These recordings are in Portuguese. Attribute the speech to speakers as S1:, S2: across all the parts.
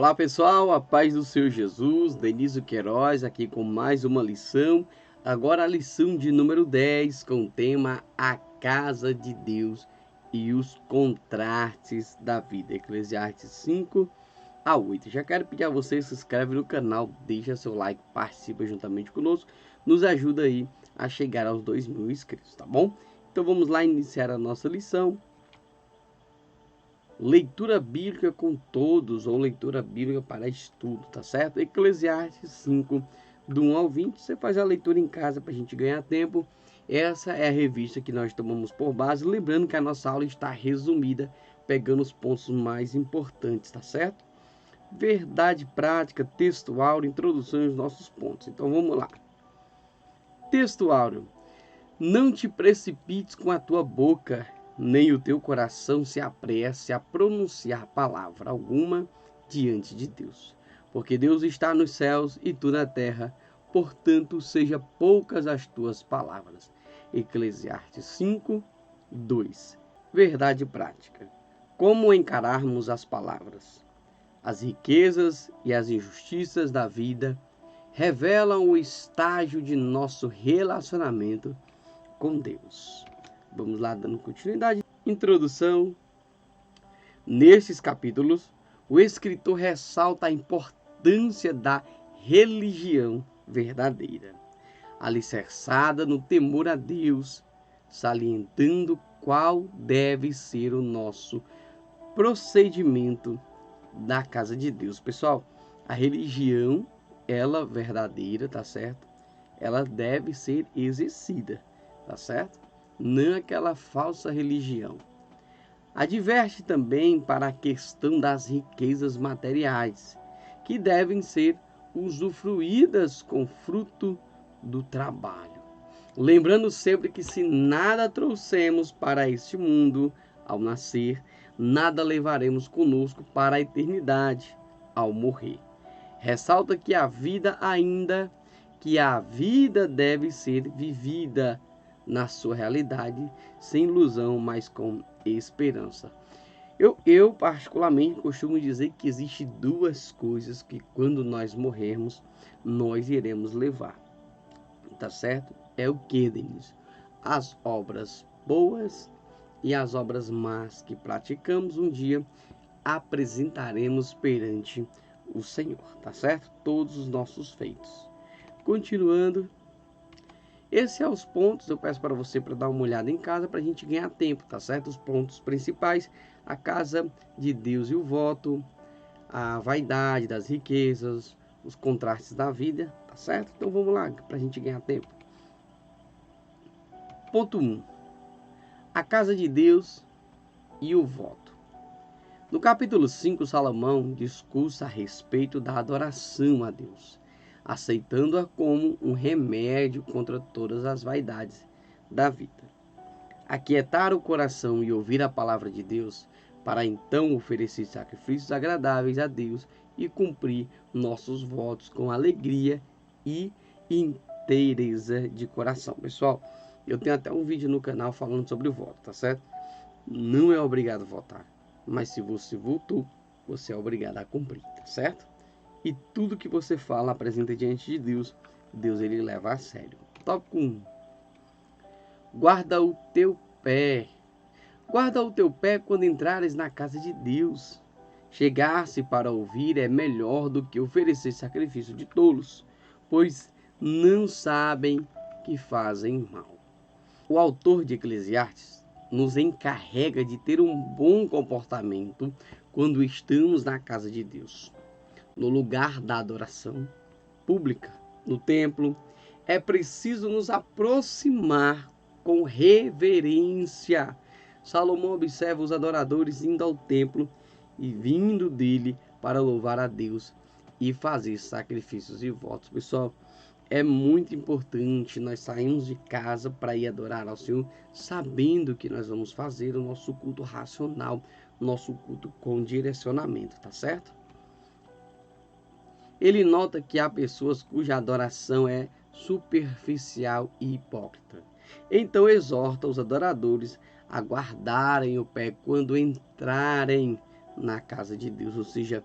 S1: Olá pessoal, a paz do Senhor Jesus, Denísio Queiroz aqui com mais uma lição. Agora a lição de número 10 com o tema A Casa de Deus e os contrastes da vida. Eclesiastes 5-8. Já quero pedir a você, se inscreve no canal, deixa seu like, participa juntamente conosco, nos ajuda aí a chegar aos 2.000 inscritos, tá bom? Então vamos lá iniciar a nossa lição. Leitura bíblica com todos, ou leitura bíblica para estudo, tá certo? Eclesiastes 5, do 1 ao 20, você faz a leitura em casa para a gente ganhar tempo. Essa é a revista que nós tomamos por base, lembrando que a nossa aula está resumida, pegando os pontos mais importantes, tá certo? Verdade prática, texto áureo, introdução aos nossos pontos. Então vamos lá. Texto áureo. Não te precipites com a tua boca, nem o teu coração se apresse a pronunciar palavra alguma diante de Deus. Porque Deus está nos céus e tu na terra, portanto, seja poucas as tuas palavras. Eclesiastes 5:2. Verdade prática. Como encararmos as palavras? As riquezas e as injustiças da vida revelam o estágio de nosso relacionamento com Deus. Vamos lá, dando continuidade. Introdução. Nestes capítulos, o escritor ressalta a importância da religião verdadeira, alicerçada no temor a Deus, salientando qual deve ser o nosso procedimento na casa de Deus. Pessoal, a religião, ela verdadeira, tá certo? Ela deve ser exercida, tá certo? Não aquela falsa religião. Adverte também para a questão das riquezas materiais, que devem ser usufruídas com fruto do trabalho. Lembrando sempre que se nada trouxemos para este mundo ao nascer, nada levaremos conosco para a eternidade ao morrer. Ressalta que a vida deve ser vivida na sua realidade, sem ilusão, mas com esperança. Eu particularmente costumo dizer que existe duas coisas que quando nós morrermos, nós iremos levar. Tá certo? É o que, Denis? As obras boas e as obras más que praticamos um dia apresentaremos perante o Senhor, tá certo? Todos os nossos feitos. Continuando, esses são os pontos, eu peço para você para dar uma olhada em casa para a gente ganhar tempo, tá certo? Os pontos principais: a casa de Deus e o voto, a vaidade das riquezas, os contrastes da vida, tá certo? Então vamos lá, para a gente ganhar tempo. Ponto 1. A casa de Deus e o voto. No capítulo 5, Salomão discursa a respeito da adoração a Deus, aceitando-a como um remédio contra todas as vaidades da vida. Aquietar o coração e ouvir a palavra de Deus, para então oferecer sacrifícios agradáveis a Deus e cumprir nossos votos com alegria e inteireza de coração. Pessoal, eu tenho até um vídeo no canal falando sobre o voto, tá certo? Não é obrigado a votar, mas se você votou, você é obrigado a cumprir, tá certo? E tudo que você fala, apresenta diante de Deus, Deus ele leva a sério. Tópico 1. Guarda o teu pé. Guarda o teu pé quando entrares na casa de Deus. Chegar-se para ouvir é melhor do que oferecer sacrifício de tolos, pois não sabem que fazem mal. O autor de Eclesiastes nos encarrega de ter um bom comportamento quando estamos na casa de Deus. No lugar da adoração pública, no templo, é preciso nos aproximar com reverência. Salomão observa os adoradores indo ao templo e vindo dele para louvar a Deus e fazer sacrifícios e votos. Pessoal, é muito importante nós sairmos de casa para ir adorar ao Senhor, sabendo que nós vamos fazer o nosso culto racional, nosso culto com direcionamento, tá certo? Ele nota que há pessoas cuja adoração é superficial e hipócrita. Então exorta os adoradores a guardarem o pé quando entrarem na casa de Deus, ou seja,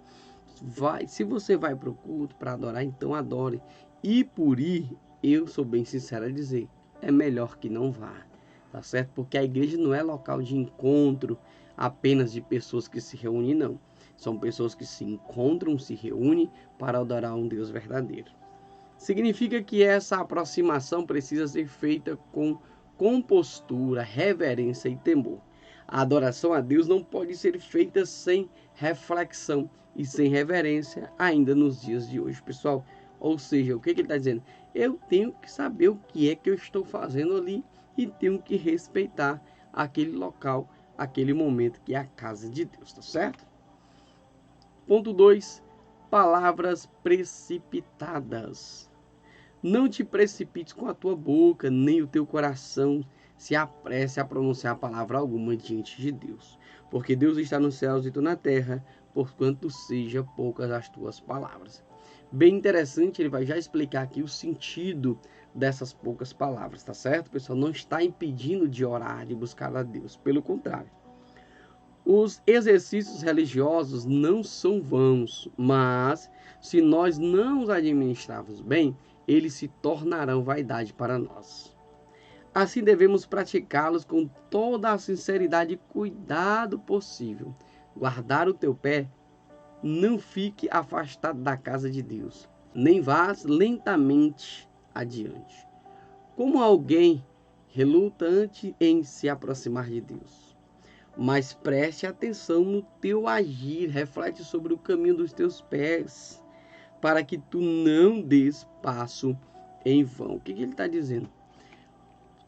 S1: se você vai para o culto para adorar, então adore. E por ir, eu sou bem sincero a dizer, é melhor que não vá, tá certo? Porque a igreja não é local de encontro apenas de pessoas que se reúnem, não. São pessoas que se encontram, se reúnem para adorar um Deus verdadeiro. Significa que essa aproximação precisa ser feita com compostura, reverência e temor. A adoração a Deus não pode ser feita sem reflexão e sem reverência ainda nos dias de hoje, pessoal. Ou seja, o que ele está dizendo? Eu tenho que saber o que é que eu estou fazendo ali e tenho que respeitar aquele local, aquele momento que é a casa de Deus, tá certo? Ponto 2. Palavras precipitadas. Não te precipites com a tua boca, nem o teu coração se apresse a pronunciar palavra alguma diante de Deus. Porque Deus está nos céus e tu na terra, porquanto seja poucas as tuas palavras. Bem interessante, ele vai já explicar aqui o sentido dessas poucas palavras, tá certo, pessoal? Não está impedindo de orar, de buscar a Deus, pelo contrário. Os exercícios religiosos não são vãos, mas se nós não os administrarmos bem, eles se tornarão vaidade para nós. Assim devemos praticá-los com toda a sinceridade e cuidado possível. Guardar o teu pé, não fique afastado da casa de Deus, nem vás lentamente adiante, como alguém relutante em se aproximar de Deus. Mas preste atenção no teu agir, reflete sobre o caminho dos teus pés, para que tu não des passo em vão. O que ele está dizendo?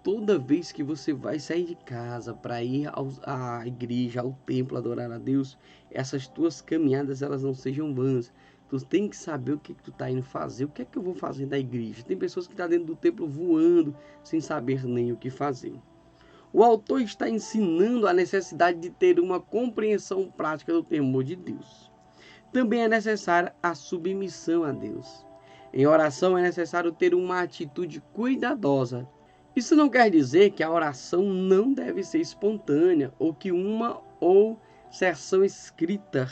S1: Toda vez que você vai sair de casa para ir à igreja, ao templo, adorar a Deus, essas tuas caminhadas elas não sejam vãs. Tu tem que saber o que tu está indo fazer. O que é que eu vou fazer da igreja? Tem pessoas que estão dentro do templo voando, sem saber nem o que fazer. O autor está ensinando a necessidade de ter uma compreensão prática do temor de Deus. Também é necessária a submissão a Deus. Em oração é necessário ter uma atitude cuidadosa. Isso não quer dizer que a oração não deve ser espontânea ou que uma ou sessão escrita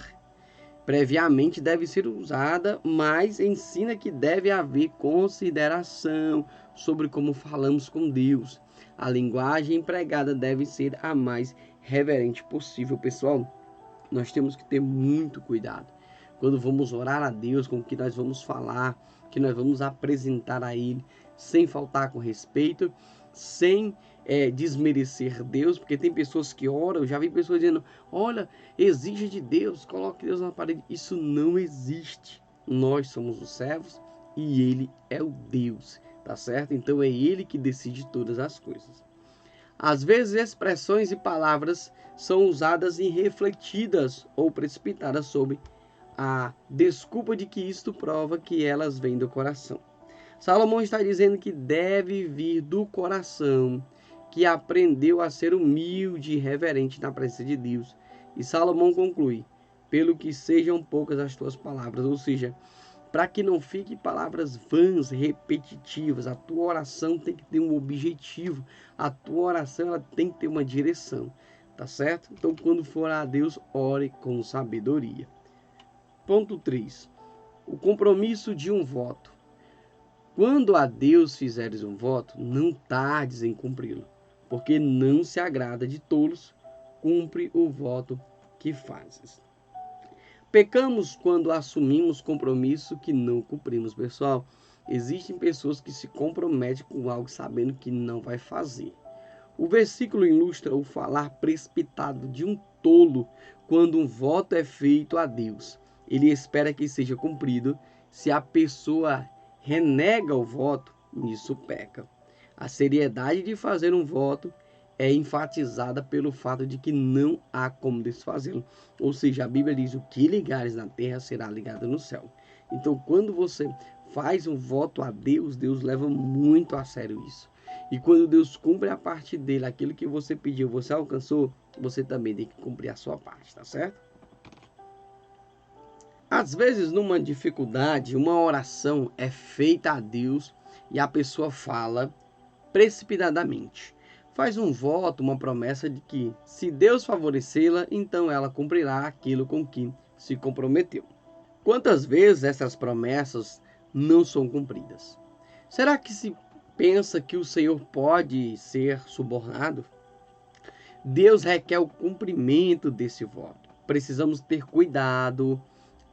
S1: previamente deve ser usada, mas ensina que deve haver consideração sobre como falamos com Deus. A linguagem empregada deve ser a mais reverente possível, pessoal. Nós temos que ter muito cuidado quando vamos orar a Deus, com o que nós vamos falar, que nós vamos apresentar a Ele, sem faltar com respeito, sem desmerecer Deus, porque tem pessoas que oram, eu já vi pessoas dizendo, olha, exige de Deus, coloque Deus na parede. Isso não existe. Nós somos os servos e Ele é o Deus, tá certo? Então é Ele que decide todas as coisas. Às vezes expressões e palavras são usadas irrefletidas ou precipitadas sob a desculpa de que isto prova que elas vêm do coração. Salomão está dizendo que deve vir do coração, que aprendeu a ser humilde e reverente na presença de Deus. E Salomão conclui, pelo que sejam poucas as tuas palavras, ou seja, para que não fiquem palavras vãs, repetitivas. A tua oração tem que ter um objetivo, a tua oração ela tem que ter uma direção, tá certo? Então, quando for a Deus, ore com sabedoria. Ponto 3. O compromisso de um voto. Quando a Deus fizeres um voto, não tardes em cumpri-lo, porque não se agrada de tolos, cumpre o voto que fazes. Pecamos quando assumimos compromisso que não cumprimos, pessoal. Existem pessoas que se comprometem com algo sabendo que não vai fazer. O versículo ilustra o falar precipitado de um tolo quando um voto é feito a Deus. Ele espera que seja cumprido. Se a pessoa renega o voto, nisso peca. A seriedade de fazer um voto é enfatizada pelo fato de que não há como desfazê-lo. Ou seja, a Bíblia diz, o que ligares na terra será ligado no céu. Então, quando você faz um voto a Deus, Deus leva muito a sério isso. E quando Deus cumpre a parte dele, aquilo que você pediu, você alcançou, você também tem que cumprir a sua parte, tá certo? Às vezes, numa dificuldade, uma oração é feita a Deus e a pessoa fala precipitadamente. Faz um voto, uma promessa de que, se Deus favorecê-la, então ela cumprirá aquilo com que se comprometeu. Quantas vezes essas promessas não são cumpridas? Será que se pensa que o Senhor pode ser subornado? Deus requer o cumprimento desse voto. Precisamos ter cuidado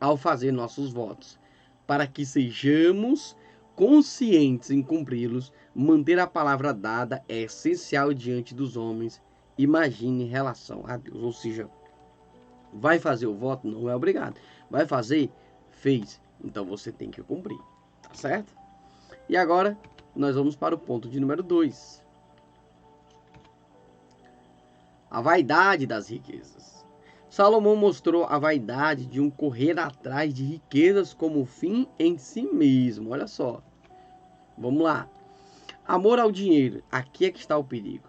S1: ao fazer nossos votos, para que sejamos conscientes em cumpri-los. Manter a palavra dada é essencial diante dos homens. Imagine em relação a Deus, ou seja, vai fazer o voto? Não é obrigado. Vai fazer? Fez. Então você tem que cumprir. Tá certo? E agora nós vamos para o ponto de número 2. A vaidade das riquezas. Salomão mostrou a vaidade de um correr atrás de riquezas como fim em si mesmo. Olha só. Vamos lá. Amor ao dinheiro. Aqui é que está o perigo.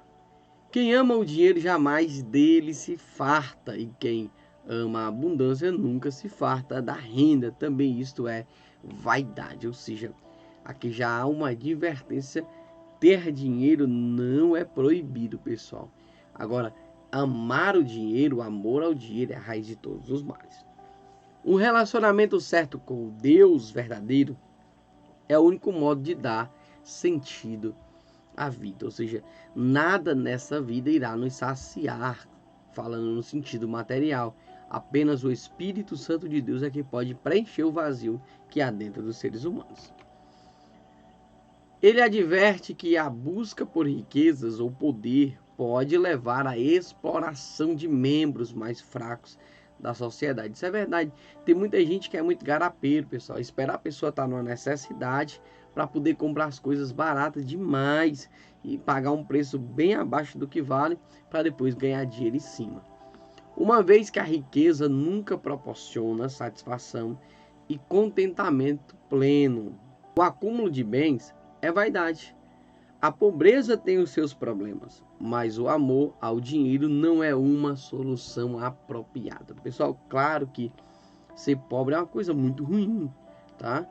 S1: Quem ama o dinheiro jamais dele se farta, e quem ama a abundância nunca se farta da renda. Também isto é vaidade, ou seja, aqui já há uma advertência. Ter dinheiro não é proibido, pessoal. Agora, amar o dinheiro, o amor ao dinheiro é a raiz de todos os males. Um relacionamento certo com o Deus verdadeiro é o único modo de dar sentido à vida. Ou seja, nada nessa vida irá nos saciar, falando no sentido material. Apenas o Espírito Santo de Deus é que pode preencher o vazio que há dentro dos seres humanos. Ele adverte que a busca por riquezas ou poder pode levar à exploração de membros mais fracos da sociedade. Isso é verdade. Tem muita gente que é muito garapeiro, pessoal. Esperar a pessoa estar numa necessidade para poder comprar as coisas baratas demais e pagar um preço bem abaixo do que vale para depois ganhar dinheiro em cima. Uma vez que a riqueza nunca proporciona satisfação e contentamento pleno, o acúmulo de bens é vaidade. A pobreza tem os seus problemas, mas o amor ao dinheiro não é uma solução apropriada. Pessoal, claro que ser pobre é uma coisa muito ruim, tá?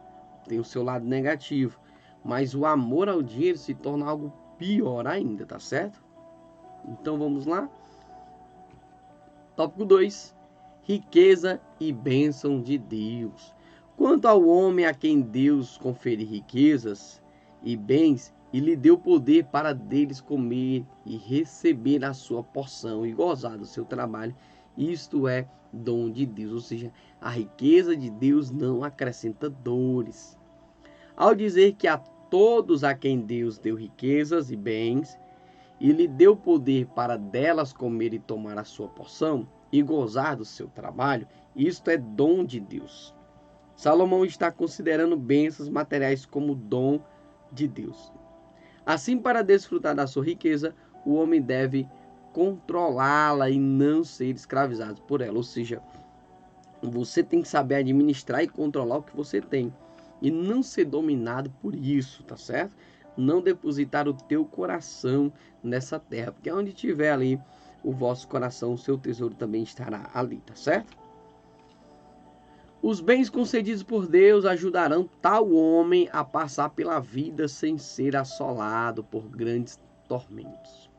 S1: Tem o seu lado negativo, mas o amor ao dinheiro se torna algo pior ainda, tá certo? Então vamos lá. Tópico 2. Riqueza e bênção de Deus. Quanto ao homem a quem Deus confere riquezas e bens, e lhe deu poder para deles comer e receber a sua porção e gozar do seu trabalho, isto é dom de Deus. Ou seja, a riqueza de Deus não acrescenta dores. Ao dizer que a todos a quem Deus deu riquezas e bens, e lhe deu poder para delas comer e tomar a sua porção e gozar do seu trabalho, isto é dom de Deus. Salomão está considerando bênçãos materiais como dom de Deus. Assim, para desfrutar da sua riqueza, o homem deve controlá-la e não ser escravizado por ela. Ou seja, você tem que saber administrar e controlar o que você tem e não ser dominado por isso, tá certo? Não depositar o teu coração nessa terra, porque onde tiver ali o vosso coração, o seu tesouro também estará ali, tá certo? Os bens concedidos por Deus ajudarão tal homem a passar pela vida sem ser assolado por grandes tormentos.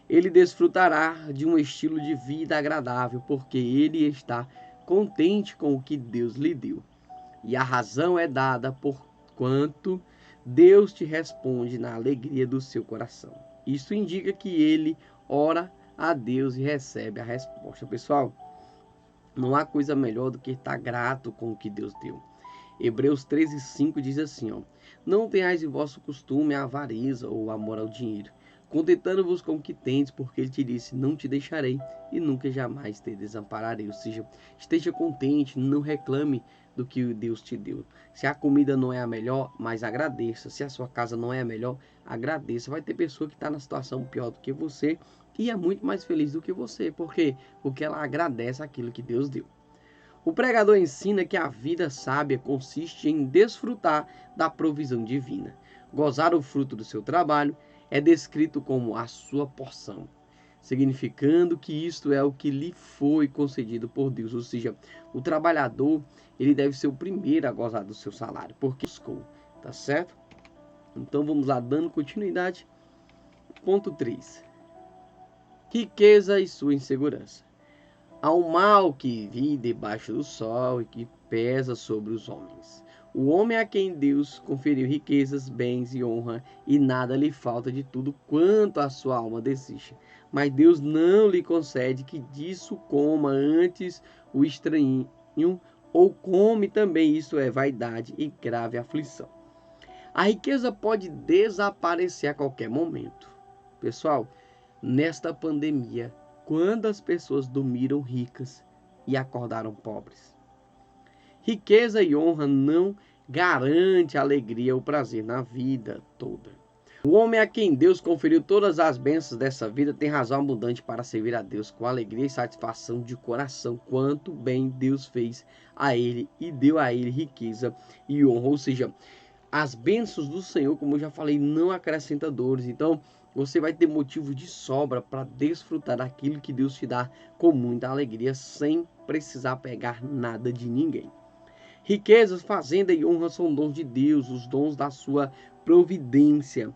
S1: Ele desfrutará de um estilo de vida agradável, porque ele está contente com o que Deus lhe deu. E a razão é dada por quanto Deus te responde na alegria do seu coração. Isso indica que ele ora a Deus e recebe a resposta. Pessoal, não há coisa melhor do que estar grato com o que Deus deu. Hebreus 13:5 diz assim, não tenhais em vosso costume a avareza ou o amor ao dinheiro, contentando-vos com o que tendes, porque ele te disse, não te deixarei e nunca jamais te desampararei. Ou seja, esteja contente, não reclame do que Deus te deu. Se a comida não é a melhor, mas agradeça. Se a sua casa não é a melhor, agradeça. Vai ter pessoa que está na situação pior do que você e é muito mais feliz do que você. Por quê? Porque ela agradece aquilo que Deus deu. O pregador ensina que a vida sábia consiste em desfrutar da provisão divina. Gozar o fruto do seu trabalho é descrito como a sua porção, significando que isto é o que lhe foi concedido por Deus. Ou seja, o trabalhador, ele deve ser o primeiro a gozar do seu salário, porque buscou, tá certo? Então vamos lá, dando continuidade. Ponto 3. Riqueza e sua insegurança. ao mal que vi debaixo do sol e que pesa sobre os homens. O homem a quem Deus conferiu riquezas, bens e honra, e nada lhe falta de tudo quanto a sua alma deseja. Mas Deus não lhe concede que disso coma antes o estranho, ou come também, isto é vaidade e grave aflição. A riqueza pode desaparecer a qualquer momento. Pessoal, nesta pandemia, quantas pessoas dormiram ricas e acordaram pobres? Riqueza e honra não garante a alegria ou prazer na vida toda. O homem a quem Deus conferiu todas as bênçãos dessa vida tem razão abundante para servir a Deus com alegria e satisfação de coração. Quanto bem Deus fez a ele e deu a ele riqueza e honra. Ou seja, as bênçãos do Senhor, como eu já falei, não acrescenta dores. Então, você vai ter motivo de sobra para desfrutar daquilo que Deus te dá com muita alegria, sem precisar pegar nada de ninguém. Riquezas, fazenda e honra são dons de Deus, os dons da sua providência.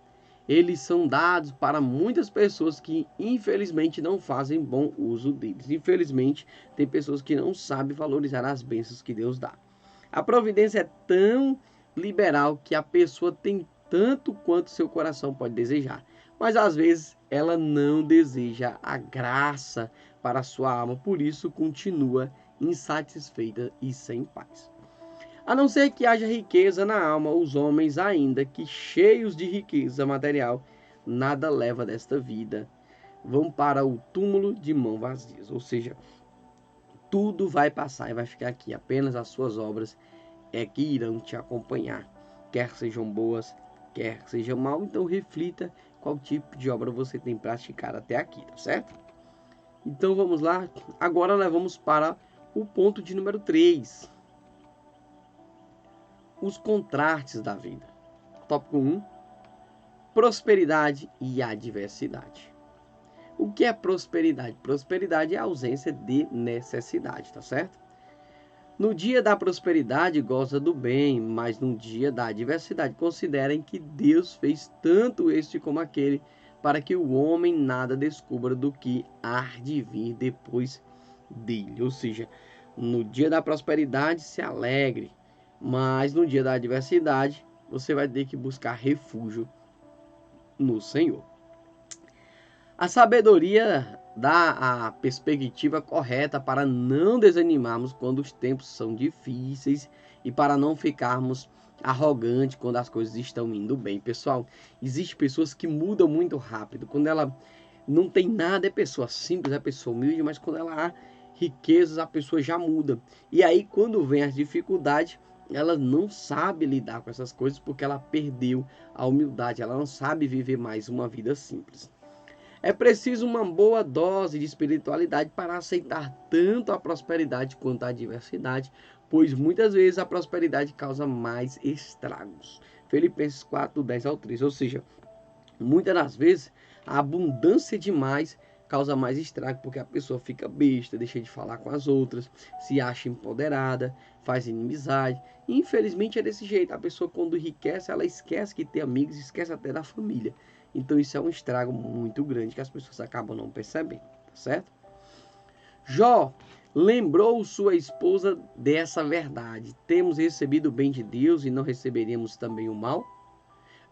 S1: Eles são dados para muitas pessoas que, infelizmente, não fazem bom uso deles. Infelizmente, tem pessoas que não sabem valorizar as bênçãos que Deus dá. A providência é tão liberal que a pessoa tem tanto quanto seu coração pode desejar. Mas às vezes ela não deseja a graça para a sua alma, por isso continua insatisfeita e sem paz. A não ser que haja riqueza na alma, os homens, ainda que cheios de riqueza material, nada leva desta vida, vão para o túmulo de mãos vazias. Ou seja, tudo vai passar e vai ficar aqui, apenas as suas obras é que irão te acompanhar, quer sejam boas, quer sejam mal. Então reflita qual tipo de obra você tem praticado até aqui, tá certo? Então vamos lá, agora nós vamos para o ponto de número 3. Os contrastes da vida. Tópico 1. Prosperidade e adversidade. O que é prosperidade? Prosperidade é a ausência de necessidade, tá certo? No dia da prosperidade goza do bem, mas no dia da adversidade considerem que Deus fez tanto este como aquele, para que o homem nada descubra do que há de vir depois dele. Ou seja, no dia da prosperidade se alegre, mas no dia da adversidade você vai ter que buscar refúgio no Senhor. A sabedoria dá a perspectiva correta para não desanimarmos quando os tempos são difíceis e para não ficarmos arrogantes quando as coisas estão indo bem. Pessoal, existem pessoas que mudam muito rápido. Quando ela não tem nada, é pessoa simples, é pessoa humilde, mas quando ela há riquezas, a pessoa já muda. E aí, quando vem as dificuldades, ela não sabe lidar com essas coisas porque ela perdeu a humildade, ela não sabe viver mais uma vida simples. É preciso uma boa dose de espiritualidade para aceitar tanto a prosperidade quanto a adversidade, pois muitas vezes a prosperidade causa mais estragos. Filipenses 4, 10 ao 13. Ou seja, muitas das vezes a abundância demais causa mais estrago, porque a pessoa fica besta, deixa de falar com as outras, se acha empoderada, faz inimizade. E, infelizmente é desse jeito. A pessoa, quando enriquece, ela esquece que tem amigos, esquece até da família. Então isso é um estrago muito grande que as pessoas acabam não percebendo, tá certo? Jó lembrou sua esposa dessa verdade. Temos recebido o bem de Deus e não receberíamos também o mal?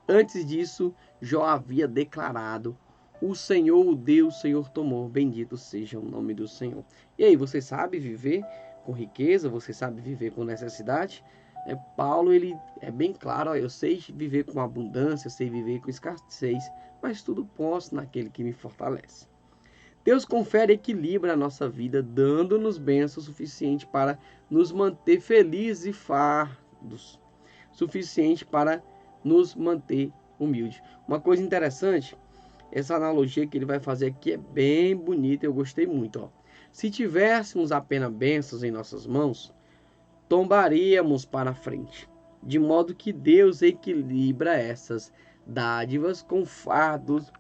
S1: Antes disso, Jó havia declarado: o Senhor o deu, o Senhor tomou, bendito seja o nome do Senhor. E aí, você sabe viver com riqueza? Você sabe viver com necessidade? Paulo, ele é bem claro: eu sei viver com abundância, eu sei viver com escassez, mas tudo posso naquele que me fortalece. Deus confere equilíbrio à nossa vida, dando-nos bênçãos suficiente para nos manter felizes e fardos, suficiente para nos manter humildes. Uma coisa interessante, essa analogia que ele vai fazer aqui é bem bonita, eu gostei muito. Ó. Se tivéssemos apenas bênçãos em nossas mãos, tombaríamos para frente, de modo que Deus equilibra essas dádivas com fardos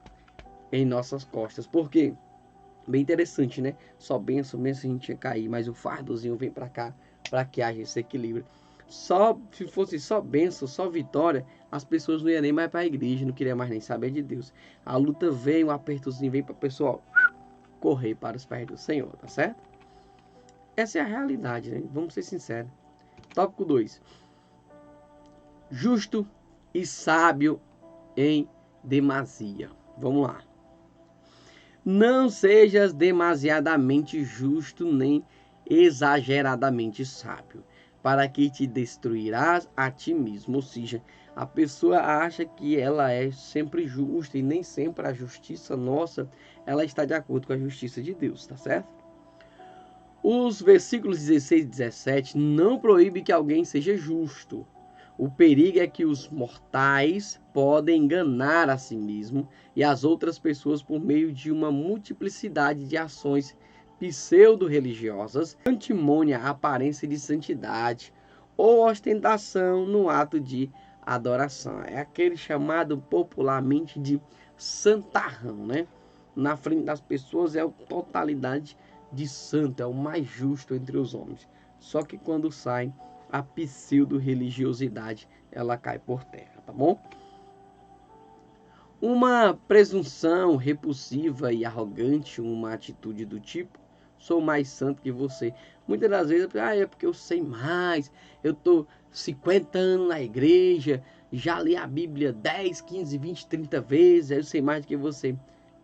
S1: em nossas costas. Porque, bem interessante, né? Só bênção, a gente ia cair, mas o fardozinho vem para cá, para que haja esse equilíbrio. Se fosse só bênção, só vitória, as pessoas não iam nem mais para a igreja, não queriam mais nem saber de Deus. A luta vem, o apertozinho vem para o pessoal correr para os pés do Senhor, tá certo? essa é a realidade, né? Vamos ser sinceros. Tópico 2. Justo e sábio em demasia. Vamos lá. Não sejas demasiadamente justo nem exageradamente sábio, para que te destruirás a ti mesmo. Ou seja, a pessoa acha que ela é sempre justa e nem sempre a justiça nossa, ela está de acordo com a justiça de Deus, tá certo? Os versículos 16 e 17 não proíbem que alguém seja justo. O perigo é que os mortais podem enganar a si mesmo e as outras pessoas por meio de uma multiplicidade de ações pseudo-religiosas, antimônia, aparência de santidade ou ostentação no ato de adoração. É aquele chamado popularmente de santarrão, né? Na frente das pessoas é a totalidade de santo, é o mais justo entre os homens. Só que quando sai, a pseudo-religiosidade ela cai por terra, tá bom? Uma presunção repulsiva e arrogante, uma atitude do tipo, sou mais santo que você. Muitas das vezes, é porque eu sei mais, eu tô 50 anos na igreja, já li a Bíblia 10, 15, 20, 30 vezes, eu sei mais do que você.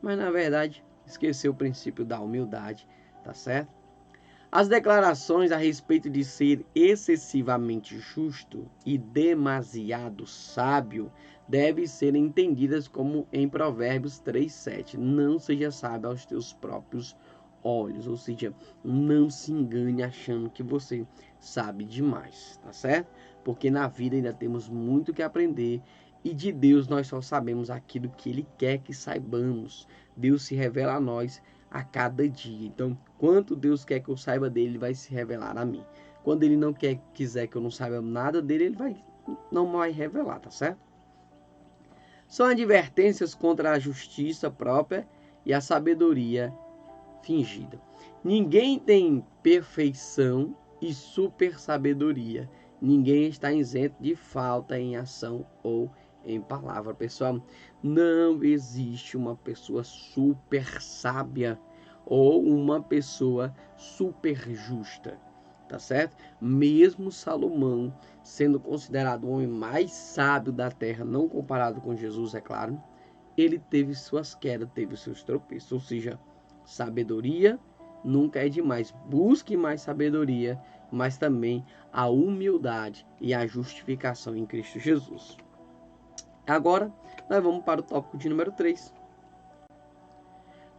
S1: Mas na verdade, esqueceu o princípio da humildade, tá certo? As declarações a respeito de ser excessivamente justo e demasiado sábio devem ser entendidas como em Provérbios 3:7. Não seja sábio aos teus próprios olhos, ou seja, não se engane achando que você sabe demais, tá certo? Porque na vida ainda temos muito que aprender e de Deus nós só sabemos aquilo que Ele quer que saibamos. Deus se revela a nós a cada dia. Então, quanto Deus quer que eu saiba dele, ele vai se revelar a mim. Quando ele não quiser que eu não saiba nada dele, ele não vai revelar, tá certo? São advertências contra a justiça própria e a sabedoria fingida. Ninguém tem perfeição e super sabedoria. Ninguém está isento de falta em ação ou em palavra. Pessoal, não existe uma pessoa super sábia ou uma pessoa super justa, tá certo? Mesmo Salomão, sendo considerado o homem mais sábio da terra, não comparado com Jesus, é claro, ele teve suas quedas, teve seus tropeços, ou seja, sabedoria nunca é demais. Busque mais sabedoria, mas também a humildade e a justificação em Cristo Jesus. Agora, nós vamos para o tópico de número 3.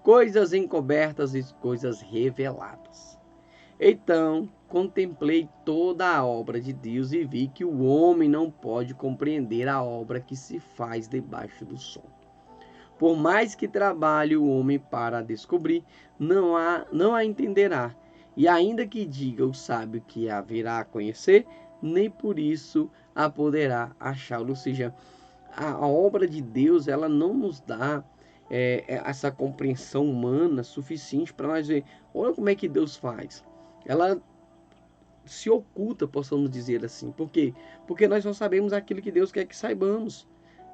S1: Coisas encobertas e coisas reveladas. Então, contemplei toda a obra de Deus e vi que o homem não pode compreender a obra que se faz debaixo do sol. Por mais que trabalhe o homem para descobrir, não a entenderá. E ainda que diga o sábio que a virá a conhecer, nem por isso a poderá achá-lo. Ou seja, a obra de Deus, ela não nos dá essa compreensão humana suficiente para nós ver. Olha como é que Deus faz. Ela se oculta, possamos dizer assim. Por quê? Porque nós só sabemos aquilo que Deus quer que saibamos.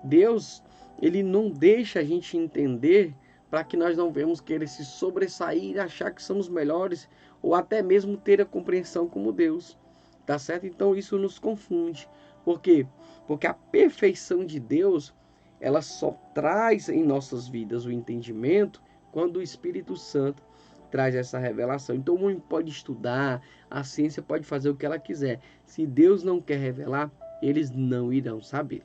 S1: Deus, ele não deixa a gente entender para que nós não venhamos querer se sobressair e achar que somos melhores ou até mesmo ter a compreensão como Deus. Tá certo? Então isso nos confunde. Por quê? Porque a perfeição de Deus, ela só traz em nossas vidas o entendimento quando o Espírito Santo traz essa revelação. Então o homem pode estudar, a ciência pode fazer o que ela quiser. Se Deus não quer revelar, eles não irão saber.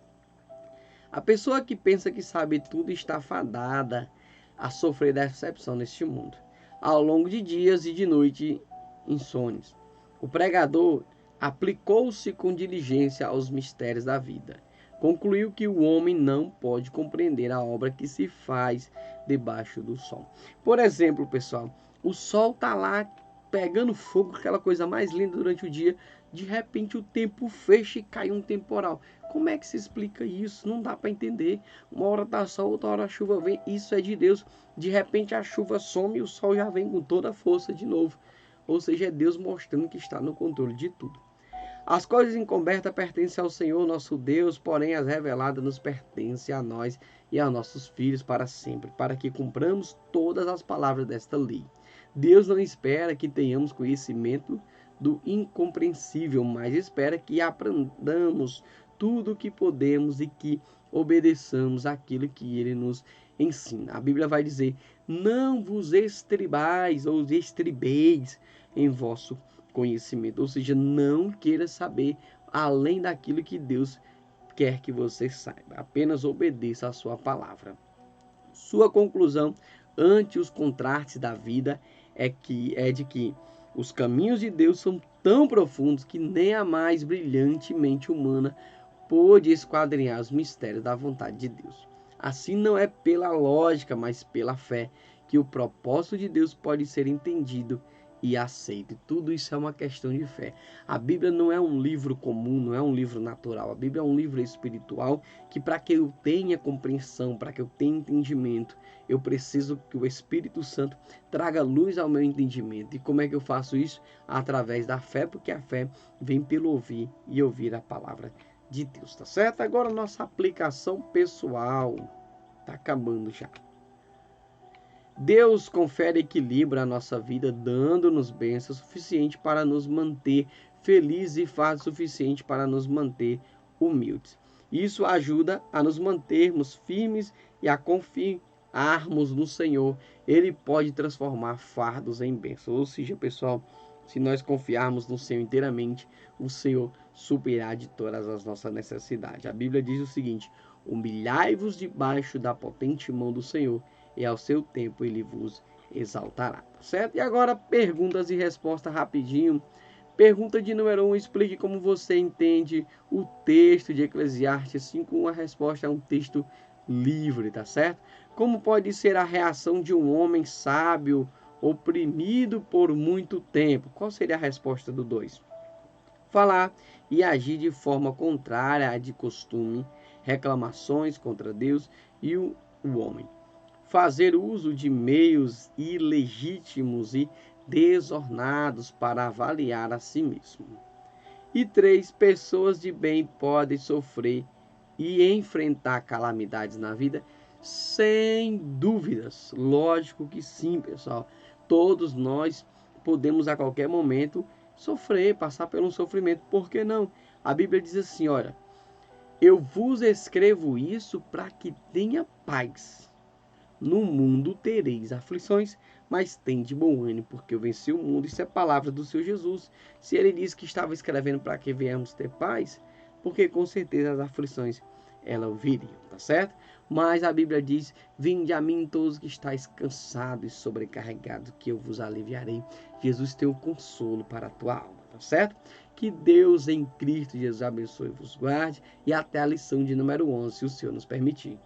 S1: A pessoa que pensa que sabe tudo está fadada a sofrer decepção neste mundo, ao longo de dias e de noite insônios. O pregador aplicou-se com diligência aos mistérios da vida. Concluiu que o homem não pode compreender a obra que se faz debaixo do sol. Por exemplo, pessoal, o sol está lá pegando fogo, aquela coisa mais linda durante o dia. De repente o tempo fecha e cai um temporal. Como é que se explica isso? Não dá para entender. Uma hora tá sol, outra hora a chuva vem. Isso é de Deus. De repente a chuva some e o sol já vem com toda a força de novo. Ou seja, é Deus mostrando que está no controle de tudo. As coisas encobertas pertencem ao Senhor nosso Deus, porém as reveladas nos pertencem a nós e a nossos filhos para sempre, para que cumpramos todas as palavras desta lei. Deus não espera que tenhamos conhecimento do incompreensível, mas espera que aprendamos tudo o que podemos e que obedeçamos aquilo que ele nos ensina. A Bíblia vai dizer: não vos estribais ou estribeis em vosso conhecimento, ou seja, não queira saber além daquilo que Deus quer que você saiba, apenas obedeça a sua palavra. Sua conclusão ante os contrastes da vida é de que os caminhos de Deus são tão profundos que nem a mais brilhante mente humana pôde esquadrinhar os mistérios da vontade de Deus. Assim, não é pela lógica, mas pela fé que o propósito de Deus pode ser entendido e aceito. Tudo isso é uma questão de fé. A Bíblia não é um livro comum, não é um livro natural. A Bíblia é um livro espiritual que, para que eu tenha compreensão, para que eu tenha entendimento, eu preciso que o Espírito Santo traga luz ao meu entendimento. E como é que eu faço isso? Através da fé, porque a fé vem pelo ouvir e ouvir a palavra de Deus, tá certo? Agora nossa aplicação pessoal tá acabando já. Deus confere equilíbrio à nossa vida, dando-nos bênçãos suficiente para nos manter felizes e fardo suficiente para nos manter humildes. Isso ajuda a nos mantermos firmes e a confiarmos no Senhor. Ele pode transformar fardos em bênçãos. Ou seja, pessoal, se nós confiarmos no Senhor inteiramente, o Senhor suprirá de todas as nossas necessidades. A Bíblia diz o seguinte: humilhai-vos debaixo da potente mão do Senhor, e ao seu tempo ele vos exaltará, certo? E agora perguntas e respostas rapidinho. Pergunta de número 1, explique como você entende o texto de Eclesiastes 5. A resposta é um texto livre, tá certo? Como pode ser a reação de um homem sábio oprimido por muito tempo? Qual seria a resposta do 2? Falar e agir de forma contrária à de costume, reclamações contra Deus e o homem. Fazer uso de meios ilegítimos e desornados para avaliar a si mesmo. E 3, pessoas de bem podem sofrer e enfrentar calamidades na vida? Sem dúvidas, lógico que sim, pessoal. Todos nós podemos a qualquer momento sofrer, passar por um sofrimento. Por que não? A Bíblia diz assim, olha: eu vos escrevo isso para que tenha paz. No mundo tereis aflições, mas tende bom ânimo, porque eu venci o mundo. Isso é palavra do Senhor Jesus. Se ele disse que estava escrevendo para que viemos ter paz, porque com certeza as aflições elas viriam, tá certo? Mas a Bíblia diz: vinde a mim todos que estáis cansados e sobrecarregados, que eu vos aliviarei. Jesus tem um consolo para a tua alma, tá certo? Que Deus em Cristo Jesus abençoe e vos guarde. E até a lição de número 11, se o Senhor nos permitir.